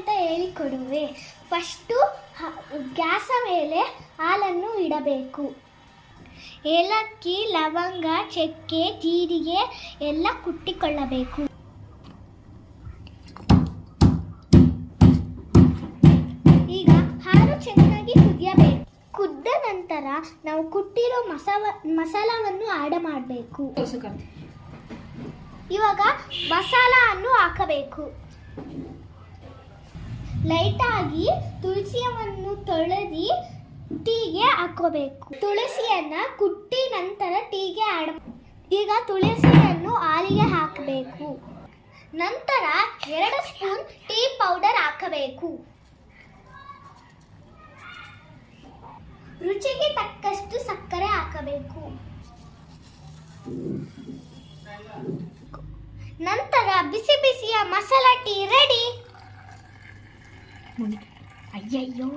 ಅಂತ ಹೇಳಿಕೊಡುವೆ. First gas ಮೇಲೆ ಹಾಲನ್ನು ಇಡಬೇಕು. ಏಲಕ್ಕಿ, ಲವಂಗ, ಚಕ್ಕೆ, ಜೀರಿಗೆ ಎಲ್ಲ ಕುಟ್ಟಿಕೊಳ್ಳಬೇಕು. ಈಗ ಹಾಲು ಚೆನ್ನಾಗಿ ಕುದಿಯಬೇಕು. ಕುದ್ದ ನಂತರ ನಾವು ಕುಟ್ಟಿರೋ ಮಸಾಲವನ್ನು ಆಡ್ ಮಾಡಬೇಕು. ಇವಾಗ ಮಸಾಲವನ್ನು ಹಾಕಬೇಕು. ಲೈಟಾಗಿ ತುಳಸಿಯನ್ನು ತೊಳೆದು ಟೀಗೆ ಹಾಕೋಬೇಕು. ತುಳಸಿಯನ್ನ ಕುಟ್ಟಿ ನಂತರ ಟೀಗೆ ಈಗ ತುಳಸಿಯನ್ನು ಹಾಲಿಗೆ ಹಾಕಬೇಕು. ನಂತರ 2 ಸ್ಪೂನ್ ಟೀ ಪೌಡರ್ ಹಾಕಬೇಕು. ರುಚಿಗೆ ತಕ್ಕಷ್ಟು ಸಕ್ಕರೆ ಹಾಕಬೇಕು. ನಂತರ ಬಿಸಿ ಬಿಸಿಯ ಮಸಾಲಾ ಟೀ ರೆಡಿ. ಅಯ್ಯಯ್ಯೋ.